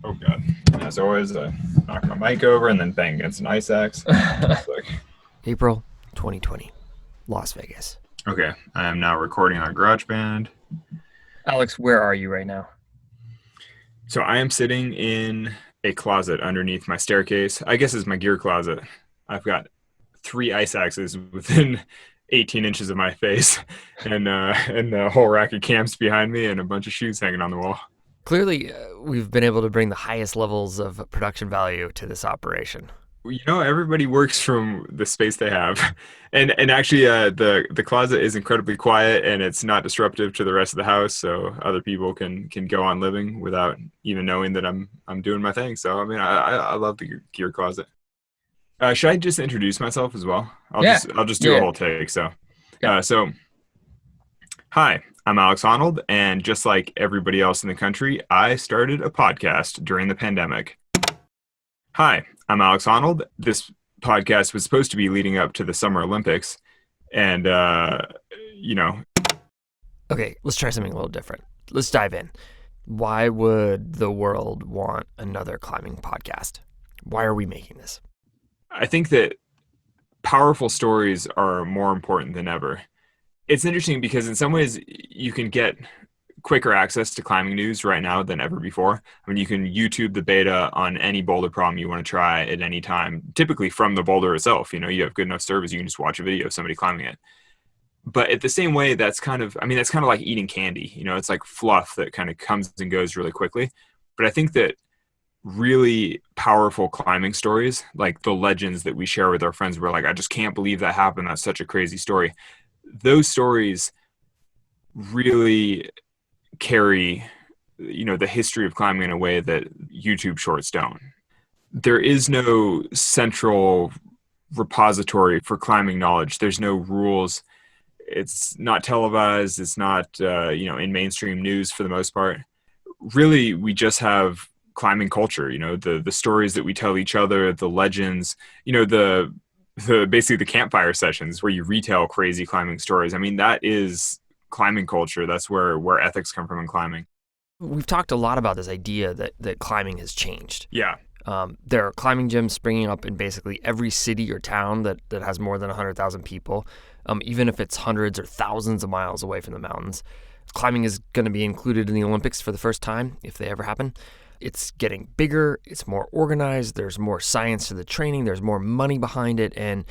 Oh god. As always, I knock my mic over and then bang against an ice axe. April 2020, Las Vegas. Okay, I am now recording on GarageBand. Alex, where are you right now? So I am sitting in a closet underneath my staircase. I guess it's my gear closet. I've got 3 ice axes within 18 inches of my face, and a whole rack of cams behind me, and a bunch of shoes hanging on the wall. Clearly, we've been able to bring the highest levels of production value to this operation. Everybody works from the space they have, and actually, the closet is incredibly quiet and it's not disruptive to the rest of the house, so other people can go on living without even knowing that I'm doing my thing. So I mean, I love the gear closet. Should I just introduce myself as well? Yeah. I'll just do a whole take. So, hi, I'm Alex Honnold, and just like everybody else in the country, I started a podcast during the pandemic. Hi, I'm Alex Honnold. This podcast was supposed to be leading up to the Summer Olympics, and Okay, let's try something a little different. Let's dive in. Why would the world want another climbing podcast? Why are we making this? I think that powerful stories are more important than ever. It's interesting because in some ways you can get quicker access to climbing news right now than ever before. I mean, you can YouTube the beta on any boulder problem you want to try at any time, typically from the boulder itself. You have good enough service, you can just watch a video of somebody climbing it. But at the same way, that's kind of like eating candy. It's like fluff that kind of comes and goes really quickly. But I think that really powerful climbing stories, like the legends that we share with our friends, we're like, I just can't believe that happened. That's such a crazy story. Those stories really carry, the history of climbing in a way that YouTube shorts don't. There is no central repository for climbing knowledge. There's no rules. It's not televised. It's not, in mainstream news for the most part. Really, we just have climbing culture, the stories that we tell each other, the legends, the basically the campfire sessions where you retell crazy climbing stories. I mean, that is climbing culture. That's where ethics come from in climbing. We've talked a lot about this idea that climbing has changed. Yeah. There are climbing gyms springing up in basically every city or town that has more than 100,000 people, even if it's hundreds or thousands of miles away from the mountains. Climbing is going to be included in the Olympics for the first time, if they ever happen. It's getting bigger, it's more organized, there's more science to the training, there's more money behind it, and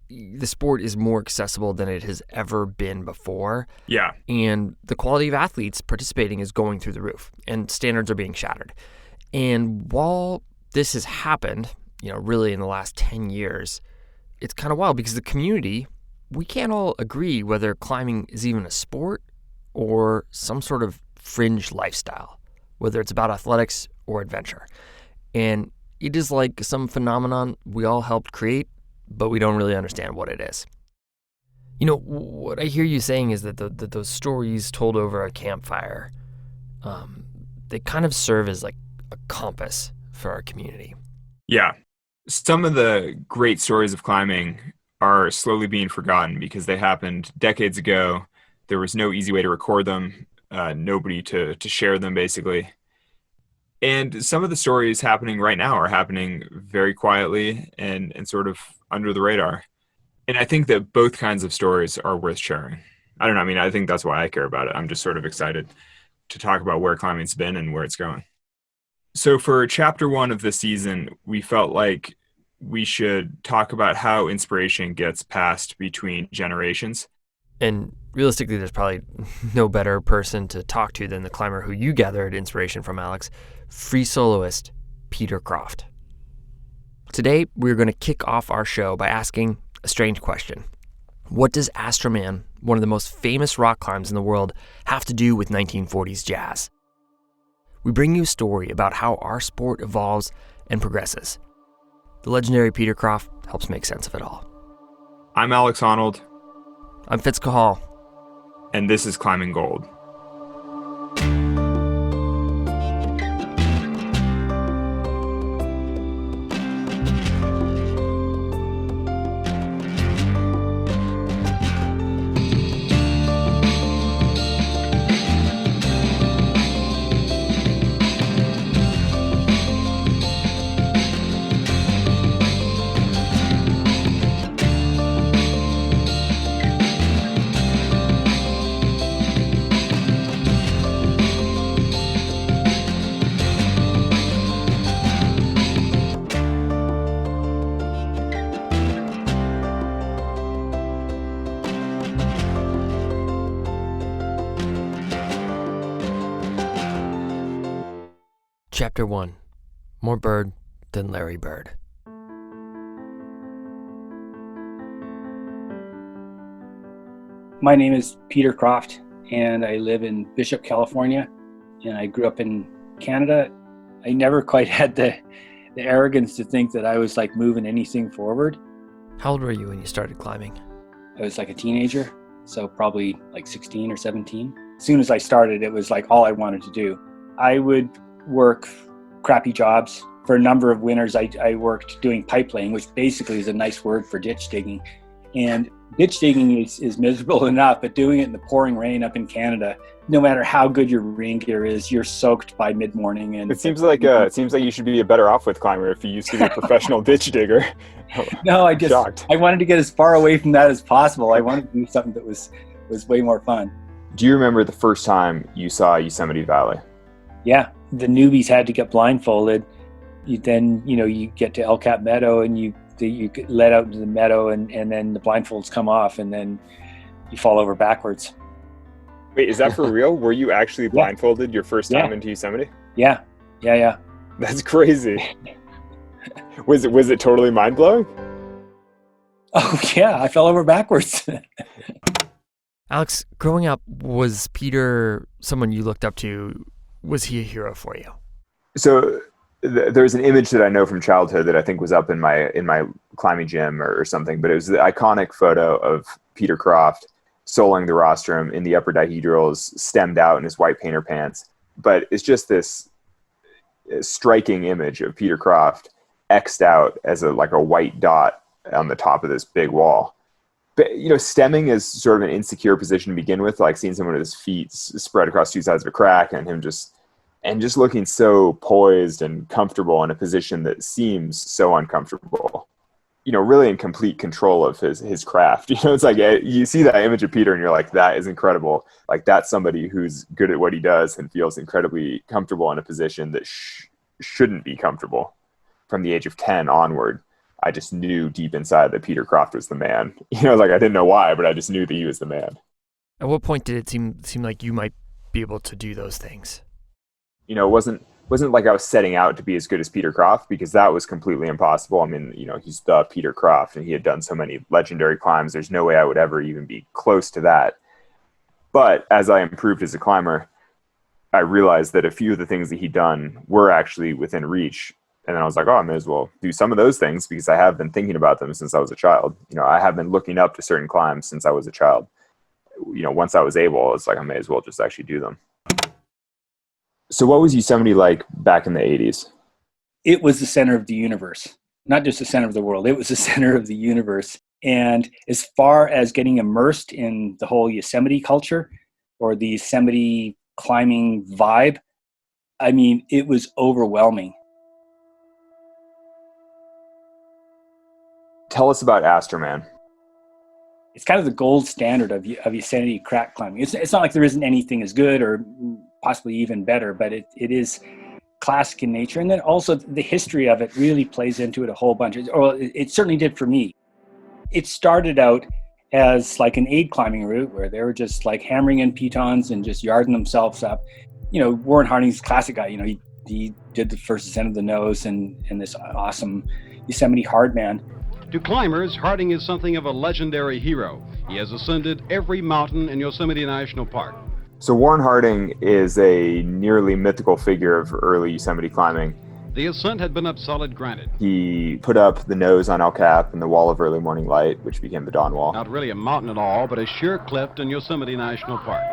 the sport is more accessible than it has ever been before. Yeah. And the quality of athletes participating is going through the roof, and standards are being shattered. And while this has happened, really in the last 10 years, it's kind of wild because the community, we can't all agree whether climbing is even a sport or some sort of fringe lifestyle, whether it's about athletics or adventure. And it is like some phenomenon we all helped create, but we don't really understand what it is. What I hear you saying is that those stories told over a campfire, they kind of serve as like a compass for our community. Yeah. Some of the great stories of climbing are slowly being forgotten because they happened decades ago. There was no easy way to record them, nobody to share them, basically. And some of the stories happening right now are happening very quietly and sort of under the radar. And I think that both kinds of stories are worth sharing. I don't know. I mean, I think that's why I care about it. I'm just sort of excited to talk about where climbing's been and where it's going. So for chapter 1 of this season, we felt like we should talk about how inspiration gets passed between generations. And realistically, there's probably no better person to talk to than the climber who you gathered inspiration from, Alex, free soloist Peter Croft. Today, we're going to kick off our show by asking a strange question. What does Astro Man, one of the most famous rock climbs in the world, have to do with 1940s jazz? We bring you a story about how our sport evolves and progresses. The legendary Peter Croft helps make sense of it all. I'm Alex Honnold. I'm Fitz Cahal. And this is Climbing Gold. Chapter 1. More bird than Larry Bird. My name is Peter Croft, and I live in Bishop, California, and I grew up in Canada. I never quite had the arrogance to think that I was like moving anything forward. How old were you when you started climbing? I was like a teenager, so probably like 16 or 17. As soon as I started, it was like all I wanted to do. I would work crappy jobs. For a number of winters, I worked doing pipe laying, which basically is a nice word for ditch digging. And ditch digging is miserable enough, but doing it in the pouring rain up in Canada, no matter how good your rain gear is, you're soaked by mid-morning. And It seems like you should be a better off with climber if you used to be a professional ditch digger. No, I wanted to get as far away from that as possible. I wanted to do something that was way more fun. Do you remember the first time you saw Yosemite Valley? Yeah, the newbies had to get blindfolded. You get to El Cap Meadow and you get let out into the meadow and then the blindfolds come off and then you fall over backwards. Wait, is that for real? Were you actually blindfolded your first time into Yosemite? Yeah. That's crazy. Was it totally mind-blowing? Oh yeah, I fell over backwards. Alex, growing up, was Peter someone you looked up to? Was he a hero for you? So there's an image that I know from childhood that I think was up in my climbing gym or something, but it was the iconic photo of Peter Croft soling the Rostrum in the upper dihedrals, stemmed out in his white painter pants. But it's just this striking image of Peter Croft X'd out as a white dot on the top of this big wall. But, stemming is sort of an insecure position to begin with, like seeing someone with his feet spread across two sides of a crack and him just looking so poised and comfortable in a position that seems so uncomfortable, really in complete control of his craft. It's like you see that image of Peter and you're like, that is incredible. Like that's somebody who's good at what he does and feels incredibly comfortable in a position that shouldn't be comfortable. From the age of 10 onward, I just knew deep inside that Peter Croft was the man. I didn't know why, but I just knew that he was the man. At what point did it seem like you might be able to do those things? It wasn't like I was setting out to be as good as Peter Croft, because that was completely impossible. I mean, he's the Peter Croft and he had done so many legendary climbs. There's no way I would ever even be close to that. But as I improved as a climber, I realized that a few of the things that he'd done were actually within reach. And then I was like, I may as well do some of those things because I have been thinking about them since I was a child. I have been looking up to certain climbs since I was a child. Once I was able, it's like, I may as well just actually do them. So what was Yosemite like back in the 80s? It was the center of the universe, not just the center of the world. It was the center of the universe. And as far as getting immersed in the whole Yosemite culture or the Yosemite climbing vibe, I mean, it was overwhelming. Tell us about Astroman. It's kind of the gold standard of Yosemite crack climbing. It's not like there isn't anything as good or possibly even better, but it is classic in nature. And then also the history of it really plays into it a whole bunch. Or it certainly did for me. It started out as like an aid climbing route where they were just like hammering in pitons and just yarding themselves up. Warren Harding's classic guy, he did the first ascent of the nose and this awesome Yosemite Hardman. To climbers, Harding is something of a legendary hero. He has ascended every mountain in Yosemite National Park. So Warren Harding is a nearly mythical figure of early Yosemite climbing. The ascent had been up solid granite. He put up the nose on El Cap and the wall of early morning light, which became the Dawn Wall. Not really a mountain at all, but a sheer cliff in Yosemite National Park.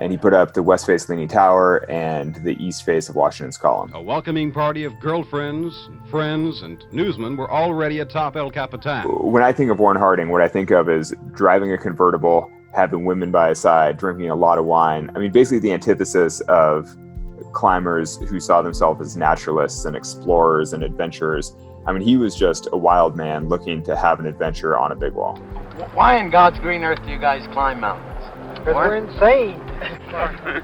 And he put up the west face Leaning Tower and the east face of Washington's Column. A welcoming party of girlfriends, friends, and newsmen were already atop El Capitan. When I think of Warren Harding, what I think of is driving a convertible, having women by his side, drinking a lot of wine. I mean, basically the antithesis of climbers who saw themselves as naturalists and explorers and adventurers. I mean, he was just a wild man looking to have an adventure on a big wall. Why in God's green earth do you guys climb mountains? Because we're insane.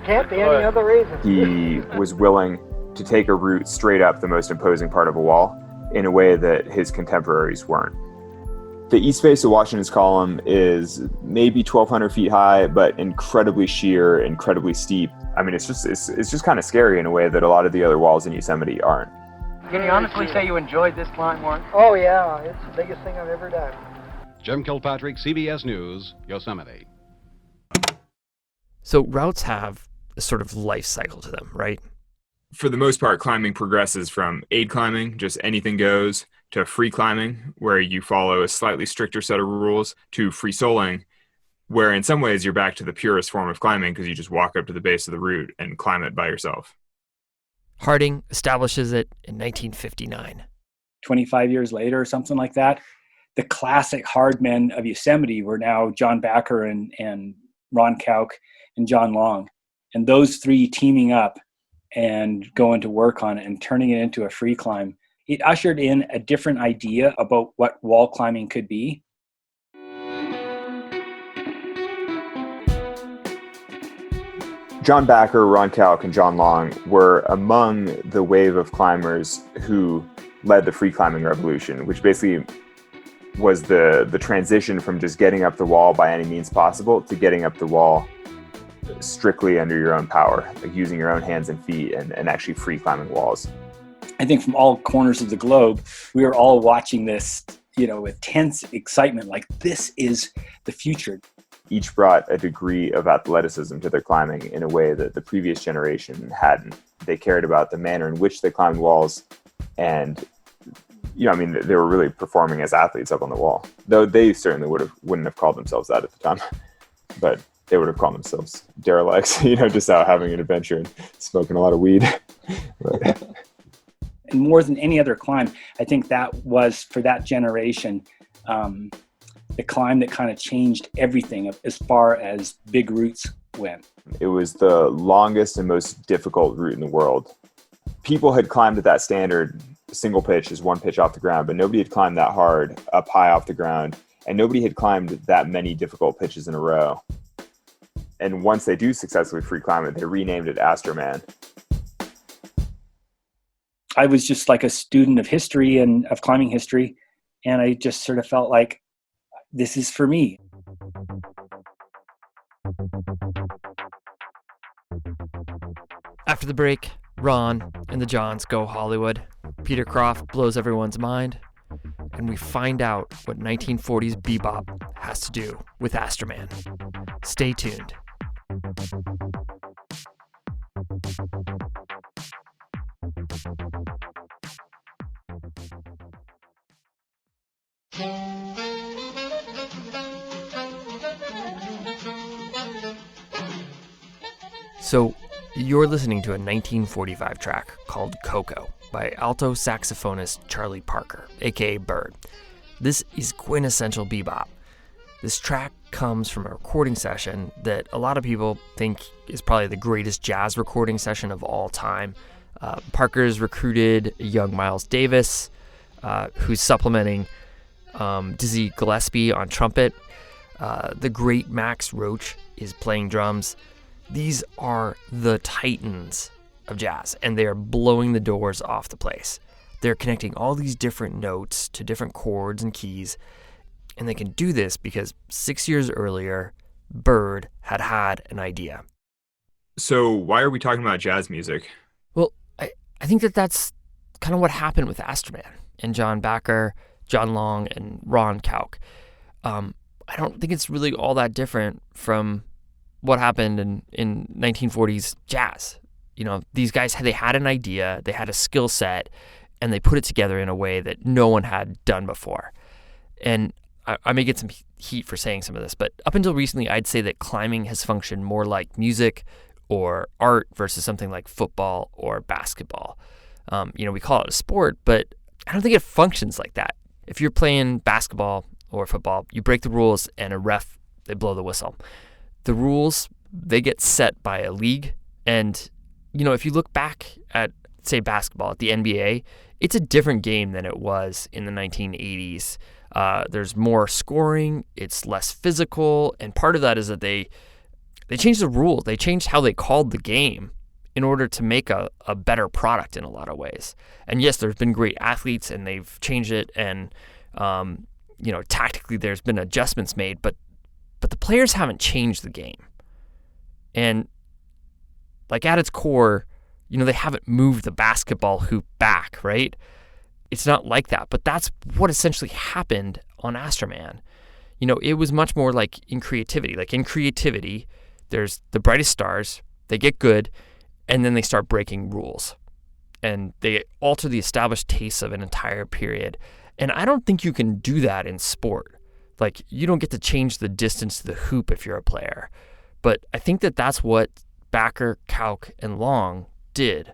Can't be any other reason. He was willing to take a route straight up the most imposing part of a wall in a way that his contemporaries weren't. The east face of Washington's Column is maybe 1,200 feet high, but incredibly sheer, incredibly steep. I mean, it's just kind of scary in a way that a lot of the other walls in Yosemite aren't. Can you honestly say you enjoyed this climb, Warren? Oh, yeah. It's the biggest thing I've ever done. Jim Kilpatrick, CBS News, Yosemite. So routes have a sort of life cycle to them, right? For the most part, climbing progresses from aid climbing, just anything goes, to free climbing, where you follow a slightly stricter set of rules, to free soling, where in some ways you're back to the purest form of climbing because you just walk up to the base of the route and climb it by yourself. Harding establishes it in 1959. 25 years later or something like that, the classic hard men of Yosemite were now John Backer and Ron Kauk and John Long. And those three teaming up and going to work on it and turning it into a free climb, it ushered in a different idea about what wall climbing could be. John Backer, Ron Kauk, and John Long were among the wave of climbers who led the free climbing revolution, which basically was the transition from just getting up the wall by any means possible to getting up the wall strictly under your own power, like using your own hands and feet and actually free climbing walls. I think from all corners of the globe, we were all watching this, with tense excitement, like this is the future. Each brought a degree of athleticism to their climbing in a way that the previous generation hadn't. They cared about the manner in which they climbed walls, and they were really performing as athletes up on the wall. Though they certainly wouldn't have called themselves that at the time, but they would have called themselves derelicts, just out having an adventure and smoking a lot of weed. And more than any other climb, I think that was, for that generation, the climb that kind of changed everything as far as big routes went. It was the longest and most difficult route in the world. People had climbed at that standard, single pitch is one pitch off the ground, but nobody had climbed that hard up high off the ground, and nobody had climbed that many difficult pitches in a row. And once they do successfully free climb it, they renamed it Astro Man. I was just like a student of history and of climbing history, and I just sort of felt like this is for me. After the break, Ron and the Johns go Hollywood. Peter Croft blows everyone's mind, and we find out what 1940s bebop has to do with Astroman. Stay tuned. So, you're listening to a 1945 track called Coco by alto saxophonist Charlie Parker, aka Bird. This is quintessential bebop. This track comes from a recording session that a lot of people think is probably the greatest jazz recording session of all time. Parker's recruited young Miles Davis, who's supplementing Dizzy Gillespie on trumpet. The great Max Roach is playing drums. These are the titans of jazz, and they are blowing the doors off the place. They're connecting all these different notes to different chords and keys, and they can do this because 6 years earlier, Bird had an idea. So why are we talking about jazz music? Well, I think that's kind of what happened with Astroman and John Backer, John Long, and Ron Kauk. I don't think it's really all that different from what happened in 1940s jazz. These guys, they had an idea, they had a skill set, and they put it together in a way that no one had done before. And I may get some heat for saying some of this, but up until recently, I'd say that climbing has functioned more like music or art versus something like football or basketball. We call it a sport, but I don't think it functions like that. If you're playing basketball or football, you break the rules and a ref, they blow the whistle. The rules, they get set by a league. And, if you look back at, say, basketball at the NBA, it's a different game than it was in the 1980s. There's more scoring, it's less physical, and part of that is that they changed the rules. They changed how they called the game in order to make a better product in a lot of ways. And yes, there's been great athletes and they've changed it, and tactically there's been adjustments made, but the players haven't changed the game. And like at its core, they haven't moved the basketball hoop back, right? It's not like that, but that's what essentially happened on Astroman. It was much more like in creativity. Like in creativity, there's the brightest stars, they get good, and then they start breaking rules. And they alter the established tastes of an entire period. And I don't think you can do that in sport. Like, you don't get to change the distance to the hoop if you're a player. But I think that that's what Backer, Kauk, and Long did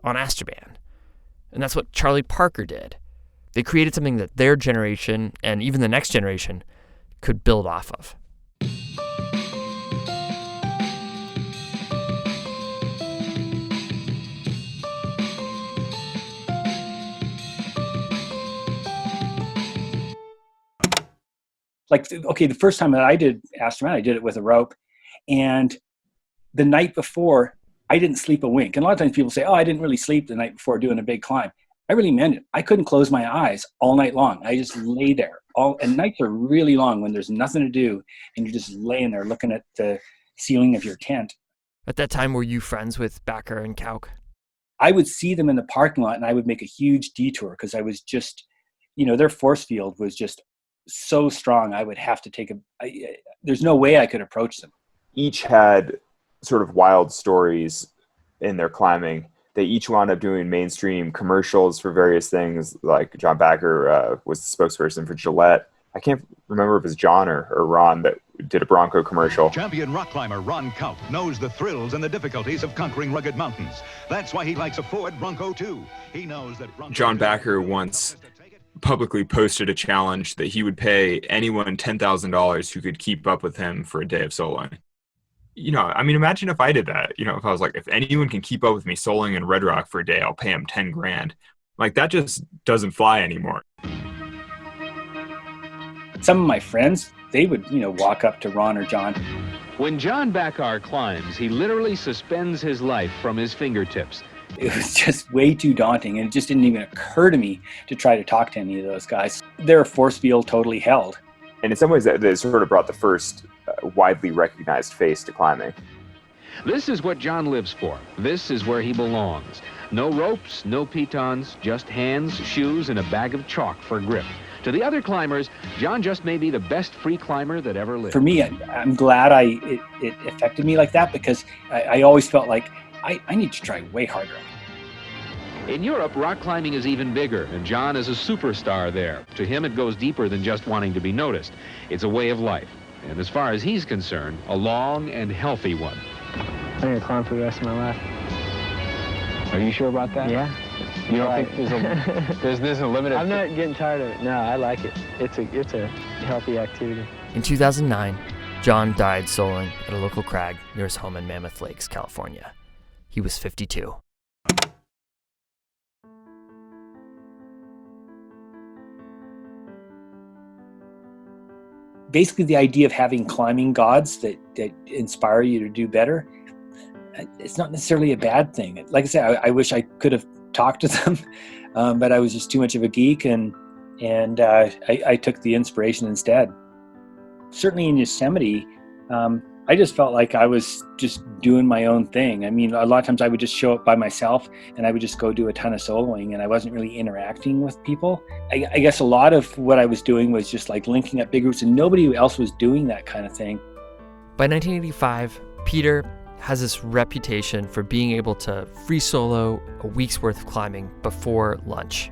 on Astroman. And that's what Charlie Parker did. They created something that their generation, and even the next generation, could build off of. Like, okay, the first time that I did Astroman, I did it with a rope. And the night before, I didn't sleep a wink. And a lot of times people say, oh, I didn't really sleep the night before doing a big climb. I really meant it. I couldn't close my eyes all night long. I just lay there. And nights are really long when there's nothing to do. And you're just laying there looking at the ceiling of your tent. At that time, were you friends with Backer and Kauk? I would see them in the parking lot and I would make a huge detour because I was just, their force field was just so strong. I would have to there's no way I could approach them. Each had sort of wild stories in their climbing. They each wound up doing mainstream commercials for various things. Like John Backer was the spokesperson for Gillette. I can't remember if it was John or Ron that did a Bronco commercial. Champion rock climber Ron Kauk knows the thrills and the difficulties of conquering rugged mountains. That's why he likes a Ford Bronco too. He knows that John Backer once publicly posted a challenge that he would pay anyone $10,000 who could keep up with him for a day of soloing. Imagine if I did that. If I was like, if anyone can keep up with me soloing in Red Rock for a day, I'll pay him $10,000. Like, that just doesn't fly anymore. Some of my friends, they would, walk up to Ron or John. When John Backer climbs, he literally suspends his life from his fingertips. It was just way too daunting, and it just didn't even occur to me to try to talk to any of those guys. Their force field totally held. And in some ways, that sort of brought the first widely recognized face to climbing. This is what John lives for. This is where he belongs. No ropes, no pitons, just hands, shoes, and a bag of chalk for grip. To the other climbers, John just may be the best free climber that ever lived. For me, I'm glad it affected me like that, because I always felt like I need to try way harder. In Europe, rock climbing is even bigger, and John is a superstar there. To him, it goes deeper than just wanting to be noticed. It's a way of life, and as far as he's concerned, a long and healthy one. I'm going to climb for the rest of my life. Are you sure about that? Yeah. You don't think there's a limit? I'm not getting tired of it. No, I like it. It's a healthy activity. In 2009, John died soloing at a local crag near his home in Mammoth Lakes, California. He was 52. Basically, the idea of having climbing gods that inspire you to do better, it's not necessarily a bad thing. Like I said, I wish I could have talked to them, but I was just too much of a geek, and I took the inspiration instead. Certainly in Yosemite, I just felt like I was just doing my own thing. I mean, a lot of times I would just show up by myself and I would just go do a ton of soloing, and I wasn't really interacting with people. I guess a lot of what I was doing was just like linking up big groups, and nobody else was doing that kind of thing. By 1985, Peter has this reputation for being able to free solo a week's worth of climbing before lunch.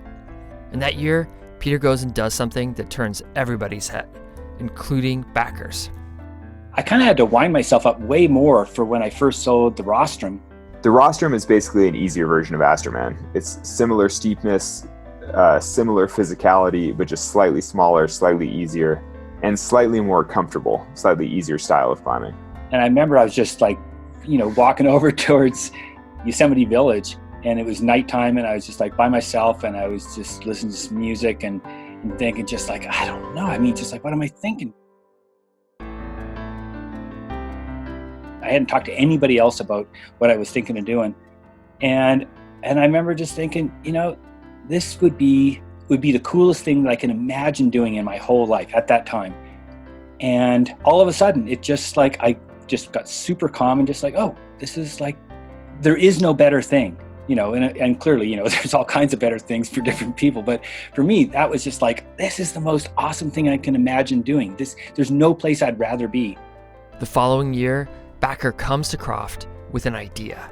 And that year, Peter goes and does something that turns everybody's head, including Backer's. I kind of had to wind myself up way more for when I first soloed the Rostrum. The Rostrum is basically an easier version of Astroman. It's similar steepness, similar physicality, but just slightly smaller, slightly easier, and slightly more comfortable, slightly easier style of climbing. And I remember I was just like, walking over towards Yosemite Village, and it was nighttime, and I was just like by myself, and I was just listening to some music and thinking just like, I don't know. I mean, just like, what am I thinking? I hadn't talked to anybody else about what I was thinking of doing. And I remember just thinking, this would be the coolest thing that I can imagine doing in my whole life at that time. And all of a sudden, it just like, I just got super calm and just like, oh, this is like there is no better thing, and clearly, there's all kinds of better things for different people. But for me, that was just like, this is the most awesome thing I can imagine doing. There's no place I'd rather be. The following year, Backer comes to Croft with an idea.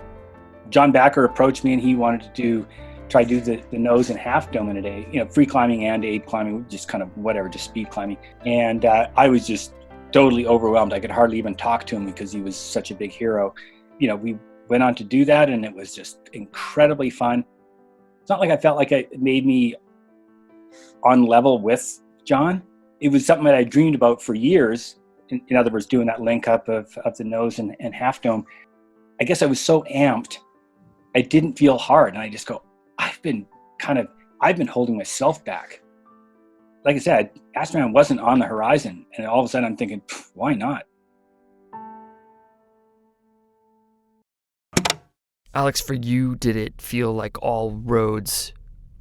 John Backer approached me and he wanted to try to do the nose and half dome in a day, free climbing and aid climbing, just kind of whatever, just speed climbing. And I was just totally overwhelmed. I could hardly even talk to him because he was such a big hero. We went on to do that and it was just incredibly fun. It's not like I felt like it made me on level with John. It was something that I dreamed about for years. In other words, doing that link up of the nose and half dome. I guess I was so amped, I didn't feel hard. And I just go, I've been holding myself back. Like I said, Astroman wasn't on the horizon. And all of a sudden I'm thinking, why not? Alex, for you, did it feel like all roads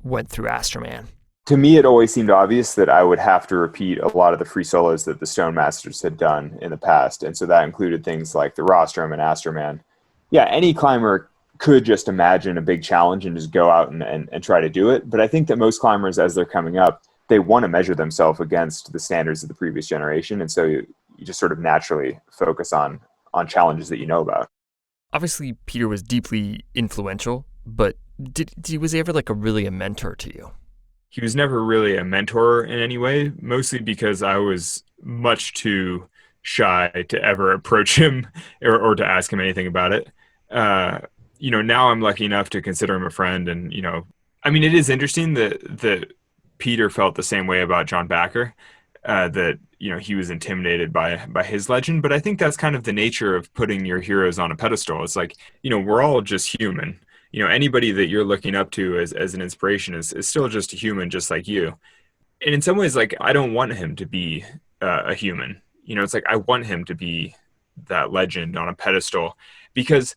went through Astroman? To me, it always seemed obvious that I would have to repeat a lot of the free solos that the Stone Masters had done in the past. And so that included things like the Rostrum and Astro Man. Yeah, any climber could just imagine a big challenge and just go out and try to do it. But I think that most climbers, as they're coming up, they want to measure themselves against the standards of the previous generation. And so you just sort of naturally focus on challenges that you know about. Obviously, Peter was deeply influential, but was he ever really a mentor to you? He was never really a mentor in any way, mostly because I was much too shy to ever approach him or to ask him anything about it. Now I'm lucky enough to consider him a friend. And, it is interesting that Peter felt the same way about John Backer, that, he was intimidated by his legend. But I think that's kind of the nature of putting your heroes on a pedestal. It's like, we're all just human. Anybody that you're looking up to as an inspiration is still just a human, just like you. And in some ways, I don't want him to be a human. It's like, I want him to be that legend on a pedestal because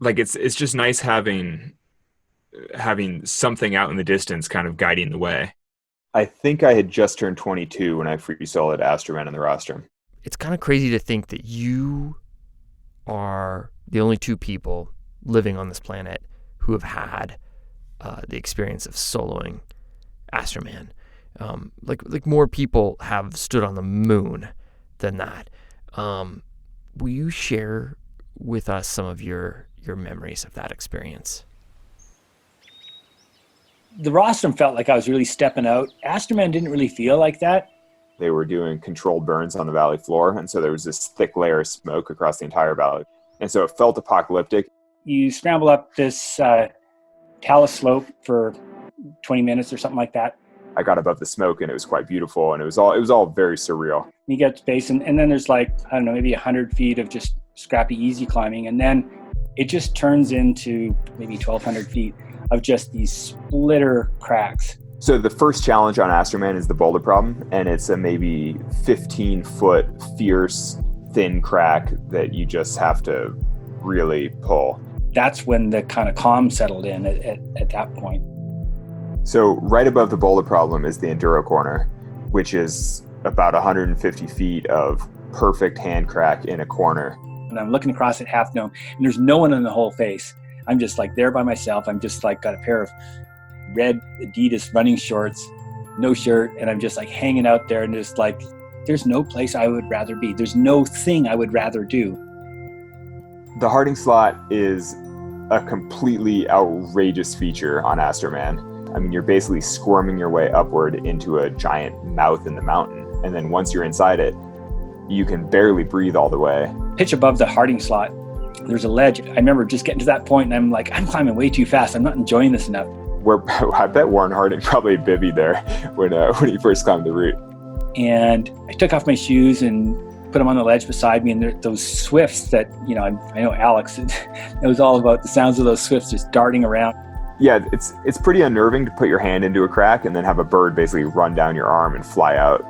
it's just nice having something out in the distance kind of guiding the way. I think I had just turned 22 when I free soloed Astroman and the Rostrum. It's kind of crazy to think that you are the only two people living on this planet who have had the experience of soloing Astroman. Like more people have stood on the moon than that. Will you share with us some of your memories of that experience? The Rostrum felt like I was really stepping out. Astroman didn't really feel like that. They were doing controlled burns on the valley floor, and so there was this thick layer of smoke across the entire valley. And so it felt apocalyptic. You scramble up this talus slope for 20 minutes or something like that. I got above the smoke and it was quite beautiful, and it was all very surreal. You get to base and then there's maybe 100 feet of just scrappy easy climbing, and then it just turns into maybe 1,200 feet of just these splitter cracks. So the first challenge on Astroman is the boulder problem, and it's a maybe 15-foot fierce, thin crack that you just have to really pull. That's when the kind of calm settled in at that point. So right above the boulder problem is the enduro corner, which is about 150 feet of perfect hand crack in a corner. And I'm looking across at Half Dome, and there's no one in the whole face. I'm just there by myself. I'm just got a pair of red Adidas running shorts, no shirt, and I'm just hanging out there, and just there's no place I would rather be. There's no thing I would rather do. The Harding slot is a completely outrageous feature on Astroman. You're basically squirming your way upward into a giant mouth in the mountain. And then once you're inside it, you can barely breathe all the way. Pitch above the Harding slot, there's a ledge. I remember just getting to that point and I'm climbing way too fast. I'm not enjoying this enough. I bet Warren Harding probably bivvied there when he first climbed the route. And I took off my shoes and put them on the ledge beside me, and those swifts that, I know Alex, it was all about the sounds of those swifts just darting around. Yeah, it's pretty unnerving to put your hand into a crack and then have a bird basically run down your arm and fly out.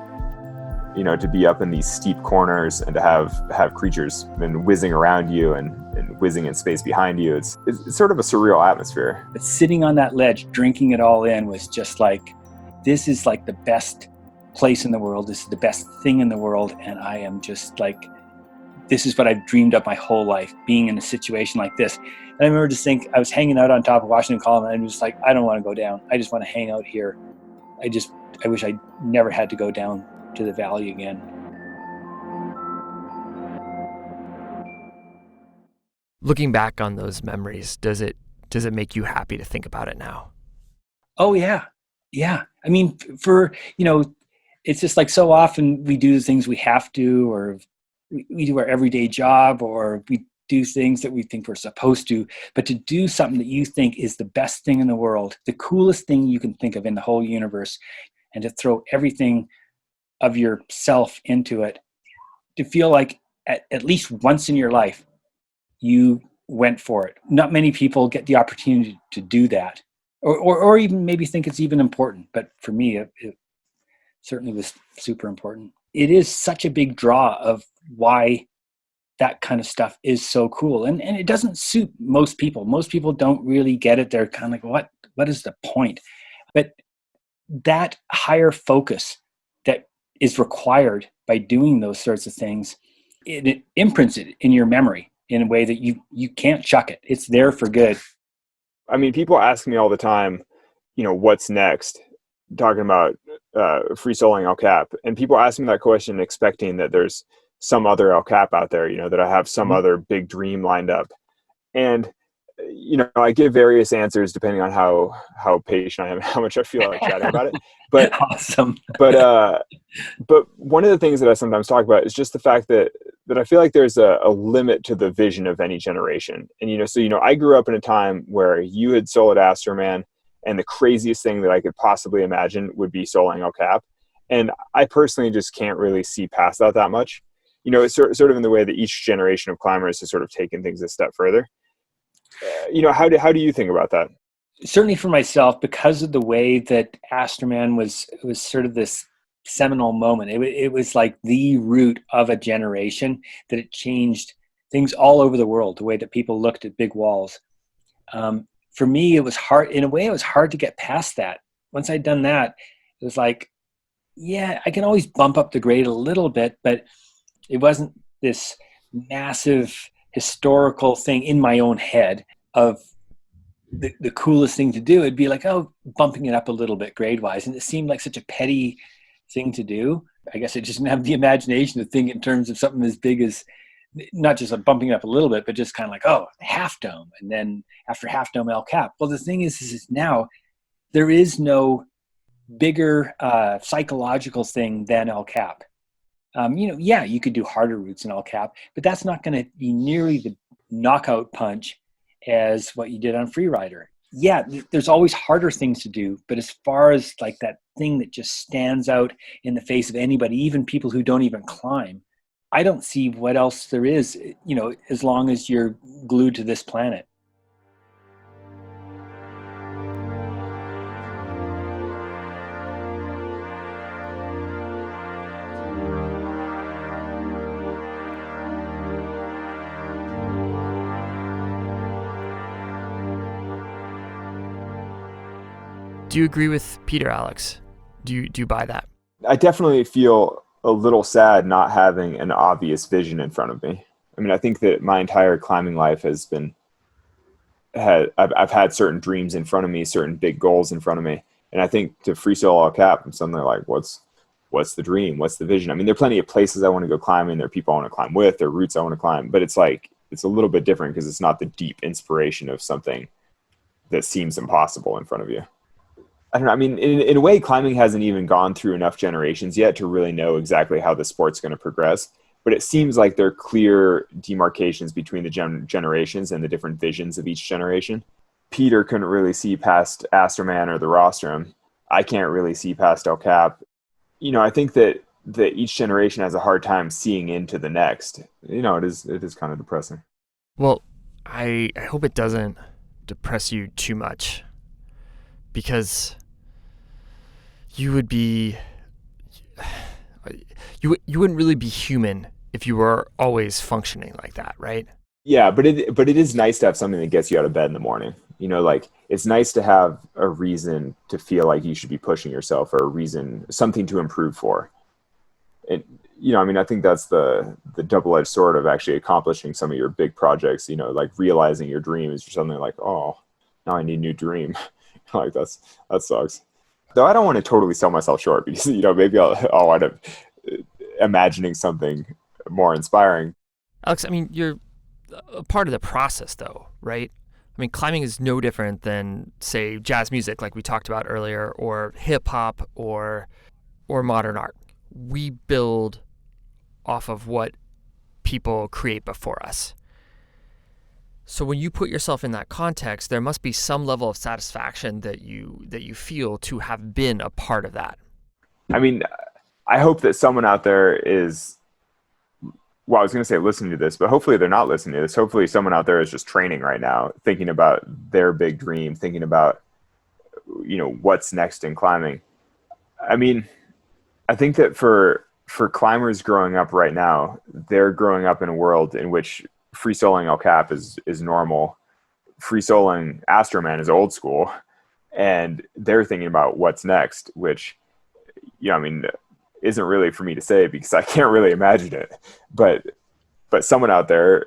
To be up in these steep corners and to have creatures then whizzing around you and whizzing in space behind you. It's sort of a surreal atmosphere. But sitting on that ledge, drinking it all in was just this is the best place in the world. This is the best thing in the world. And I am just this is what I've dreamed of my whole life, being in a situation like this. And I remember just I was hanging out on top of Washington Column, and I was just like, I don't want to go down. I just want to hang out here. I wish I never had to go down to the valley again. Looking back on those memories, does it make you happy to think about it now? Oh yeah. Yeah. I mean, it's just like so often we do the things we have to, or we do our everyday job, or we do things that we think we're supposed to, but to do something that you think is the best thing in the world, the coolest thing you can think of in the whole universe, and to throw everything of yourself into it, to feel like at least once in your life, you went for it. Not many people get the opportunity to do that, or even maybe think it's even important. But for me, it certainly was super important. It is such a big draw of why that kind of stuff is so cool. And it doesn't suit most people. Most people don't really get it. They're kind of like, what is the point? But that higher focus that is required by doing those sorts of things, it imprints it in your memory in a way that you can't chuck it. It's there for good. I mean, people ask me all the time, what's next? Talking about free soloing El Cap, and people ask me that question expecting that there's some other El Cap out there, that I have some other big dream lined up. And I give various answers depending on how patient I am, how much I feel like chatting about it. But awesome. But one of the things that I sometimes talk about is just the fact that I feel like there's a limit to the vision of any generation. And so I grew up in a time where you had soloed Astro Man, and the craziest thing that I could possibly imagine would be soloing El Cap. And I personally just can't really see past that much. It's sort of in the way that each generation of climbers has sort of taken things a step further. How do you think about that? Certainly for myself, because of the way that Astroman was sort of this seminal moment. It was like the root of a generation, that it changed things all over the world, the way that people looked at big walls. For me, it was hard. In a way, it was hard to get past that. Once I'd done that, it was like, yeah, I can always bump up the grade a little bit, but it wasn't this massive historical thing in my own head of the coolest thing to do. It'd be like, oh, bumping it up a little bit grade-wise. And it seemed like such a petty thing to do. I guess I just didn't have the imagination to think in terms of something as big as not just bumping it up a little bit, but just kind of like, oh, half dome. And then after half dome, El Cap. Well, the thing is now there is no bigger psychological thing than El Cap. Yeah, you could do harder routes in El Cap, but that's not going to be nearly the knockout punch as what you did on Freerider. Yeah, there's always harder things to do, but as far as like that thing that just stands out in the face of anybody, even people who don't even climb, I don't see what else there is, as long as you're glued to this planet. Do you agree with Peter, Alex? Do you buy that? I definitely feel a little sad not having an obvious vision in front of me. I mean, I think that my entire climbing life has been, I've had certain dreams in front of me, certain big goals in front of me. And I think to free solo El Cap, I'm suddenly like, what's the dream? What's the vision? I mean, there are plenty of places I want to go climbing. There are people I want to climb with. There are routes I want to climb. But it's like, it's a little bit different because it's not the deep inspiration of something that seems impossible in front of you. I don't know. I mean, in a way, climbing hasn't even gone through enough generations yet to really know exactly how the sport's going to progress. But it seems like there are clear demarcations between the generations and the different visions of each generation. Peter couldn't really see past Astro Man or the Rostrum. I can't really see past El Cap. I think that each generation has a hard time seeing into the next. It is kind of depressing. Well, I hope it doesn't depress you too much, because you wouldn't really be human if you were always functioning like that, right? Yeah, but it is nice to have something that gets you out of bed in the morning. Like it's nice to have a reason to feel like you should be pushing yourself, or a reason, something to improve for. And I mean, I think that's the double-edged sword of actually accomplishing some of your big projects, like realizing your dreams or something like, oh, now I need a new dream. Like that sucks. Though I don't want to totally sell myself short because, maybe I'll wind up imagining something more inspiring. Alex, I mean, you're a part of the process though, right? I mean, climbing is no different than, say, jazz music like we talked about earlier, or hip hop or modern art. We build off of what people create before us. So when you put yourself in that context, there must be some level of satisfaction that you feel to have been a part of that. I mean, I hope that someone out there is, well, I was going to say listening to this, but hopefully they're not listening to this. Hopefully someone out there is just training right now, thinking about their big dream, thinking about, what's next in climbing. I mean, I think that for climbers growing up right now, they're growing up in a world in which free soloing El Cap is normal. Free soloing Astro Man is old school, and they're thinking about what's next, which, I mean, isn't really for me to say because I can't really imagine it. But someone out there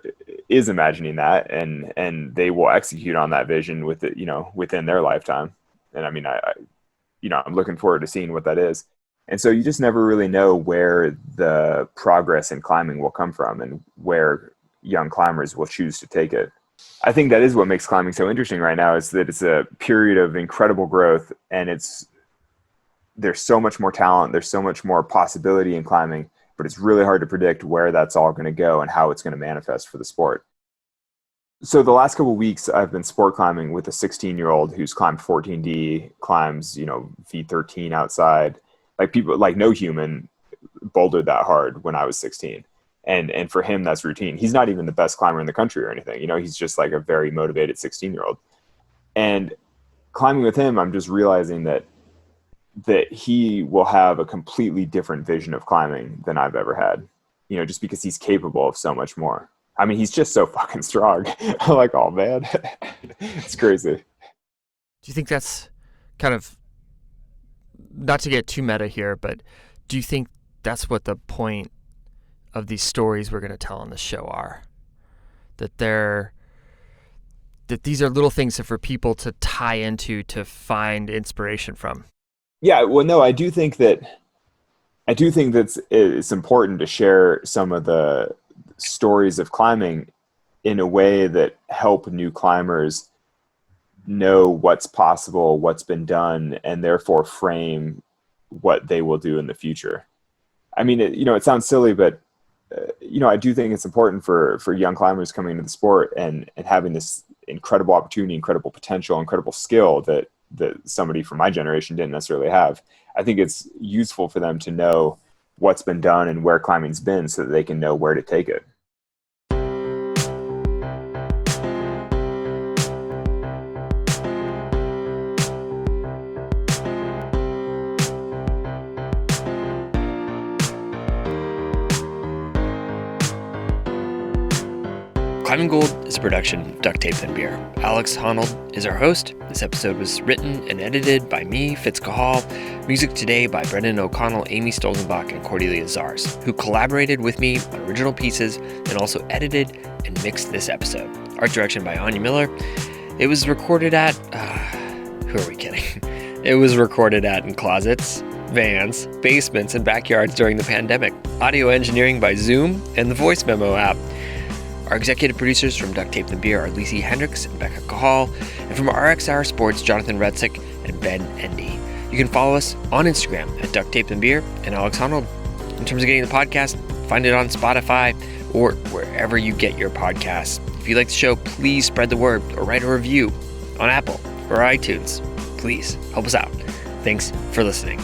is imagining that, and they will execute on that vision with it, within their lifetime. And I mean, I'm looking forward to seeing what that is. And so you just never really know where the progress in climbing will come from and where young climbers will choose to take it. I think that is what makes climbing so interesting right now, is that it's a period of incredible growth, and there's so much more talent, there's so much more possibility in climbing, but it's really hard to predict where that's all going to go and how it's going to manifest for the sport. So the last couple of weeks I've been sport climbing with a 16-year-old who's climbed 14D, climbs, V13 outside. Like people, like no human bouldered that hard when I was 16. And for him, that's routine. He's not even the best climber in the country or anything. He's just like a very motivated 16-year-old. And climbing with him, I'm just realizing that he will have a completely different vision of climbing than I've ever had, just because he's capable of so much more. I mean, he's just so fucking strong. I'm like, oh man, it's crazy. Do you think that's kind of, not to get too meta here, but do you think that's what the point of these stories we're going to tell on the show are? That these are little things for people to tie into, to find inspiration from? Yeah, well, no, I do think that it's important to share some of the stories of climbing in a way that help new climbers know what's possible, what's been done, and therefore frame what they will do in the future. I mean, it sounds silly, but I do think it's important for young climbers coming into the sport and having this incredible opportunity, incredible potential, incredible skill that somebody from my generation didn't necessarily have. I think it's useful for them to know what's been done and where climbing's been so that they can know where to take it. Climbing Gold is a production of Duct Tape and Beer. Alex Honnold is our host. This episode was written and edited by me, Fitz Cahal. Music today by Brendan O'Connell, Amy Stolzenbach, and Cordelia Zars, who collaborated with me on original pieces and also edited and mixed this episode. Art direction by Anya Miller. It was recorded at... who are we kidding? It was recorded at in closets, vans, basements, and backyards during the pandemic. Audio engineering by Zoom and the Voice Memo app. Our executive producers from Duct Tape and Beer are Lisi Hendricks and Becca Cahal, and from RX Hour Sports, Jonathan Redsick and Ben Endy. You can follow us on Instagram at Duct Tape and Beer and Alex Honnold. In terms of getting the podcast, find it on Spotify or wherever you get your podcasts. If you like the show, please spread the word or write a review on Apple or iTunes. Please help us out. Thanks for listening.